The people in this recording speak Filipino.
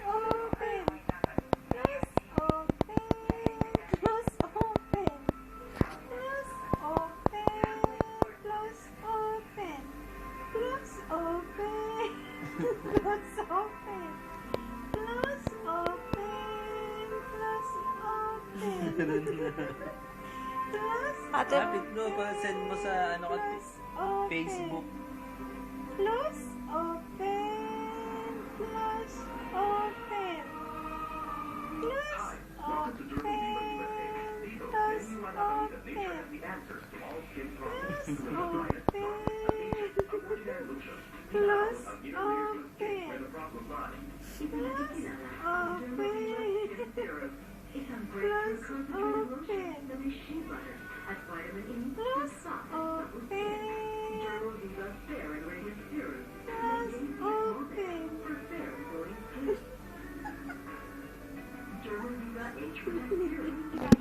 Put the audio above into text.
open. Close open. Close open. Close open. Close open. Close open. Close open. Close open. Close open. Ate, Lapit mo, send mo sa ano ka, Facebook. Close open. Close open. Close open. Close open. Close open. Close open. Isang breakthrough concentrated lotion na may shea butter at vitamin E Close soft open. Gerald Viva Fair and Radiant Serum. Close open. For fair and glowing skin. Gerald Viva H1 Serum.